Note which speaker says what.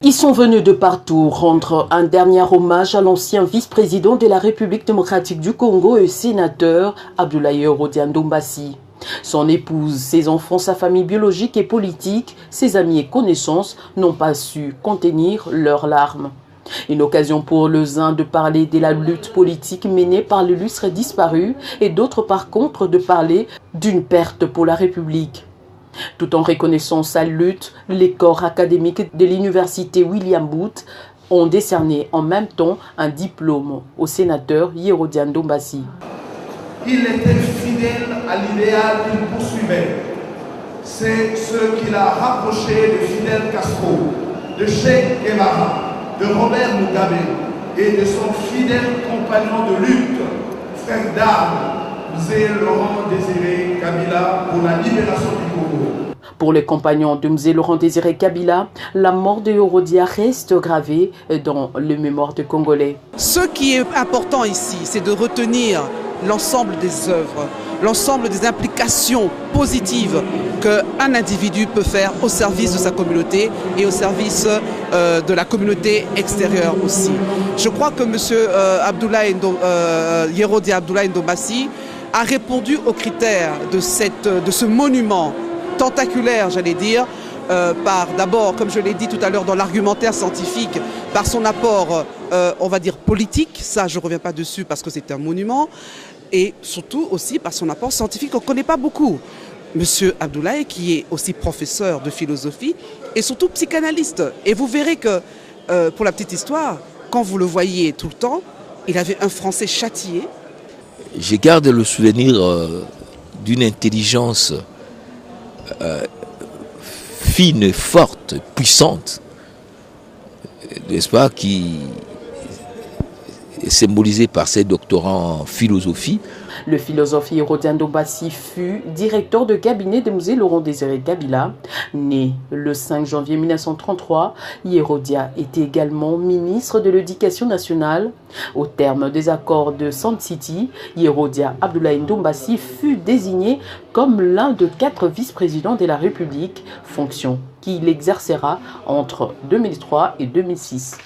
Speaker 1: Ils sont venus de partout rendre un dernier hommage à l'ancien vice-président de la République démocratique du Congo et sénateur Abdoulaye Yerodia Ndombassi. Son épouse, ses enfants, sa famille biologique et politique, ses amis et connaissances n'ont pas su contenir leurs larmes. Une occasion pour les uns de parler de la lutte politique menée par l'illustre disparu et d'autres par contre de parler d'une perte pour la République. Tout en reconnaissant sa lutte, les corps académiques de l'université William Booth ont décerné en même temps un diplôme au sénateur Yerodia Ndombassi.
Speaker 2: Il était fidèle à l'idéal qu'il poursuivait. C'est ce qui l'a rapproché de Fidel Castro, de Che Guevara, de Robert Mugabe et de son fidèle compagnon de lutte, frère d'armes, Mzee Laurent Désiré Kabila, pour la libération du Congo.
Speaker 1: Pour les compagnons de Mzee Laurent Désiré Kabila, la mort de Yerodia reste gravée dans le mémoire des Congolais.
Speaker 3: Ce qui est important ici, c'est de retenir l'ensemble des œuvres, l'ensemble des implications positives qu'un individu peut faire au service de sa communauté et au service de la communauté extérieure aussi. Je crois que M. Yerodia Abdoulaye Ndombassi a répondu aux critères de ce monument tentaculaire, j'allais dire, par d'abord, comme je l'ai dit tout à l'heure dans l'argumentaire scientifique, par son apport, on va dire politique, ça je ne reviens pas dessus parce que c'est un monument, et surtout aussi par son apport scientifique qu'on ne connaît pas beaucoup. Monsieur Abdoulaye, qui est aussi professeur de philosophie et surtout psychanalyste. Et vous verrez que, pour la petite histoire, quand vous le voyez tout le temps, il avait un français châtié.
Speaker 4: Je garde le souvenir d'une intelligence fine, forte, puissante, n'est-ce pas, qui est symbolisée par ses doctorants en philosophie.
Speaker 1: Le philosophe Yerodia Ndombassi fut directeur de cabinet de Mzee Laurent Désiré Kabila. Né le 5 janvier 1933, Yerodia était également ministre de l'Éducation nationale. Au terme des accords de Sand City, Yerodia Abdoulaye Ndombassi fut désigné comme l'un de 4 vice-présidents de la République, fonction qu'il exercera entre 2003 et 2006.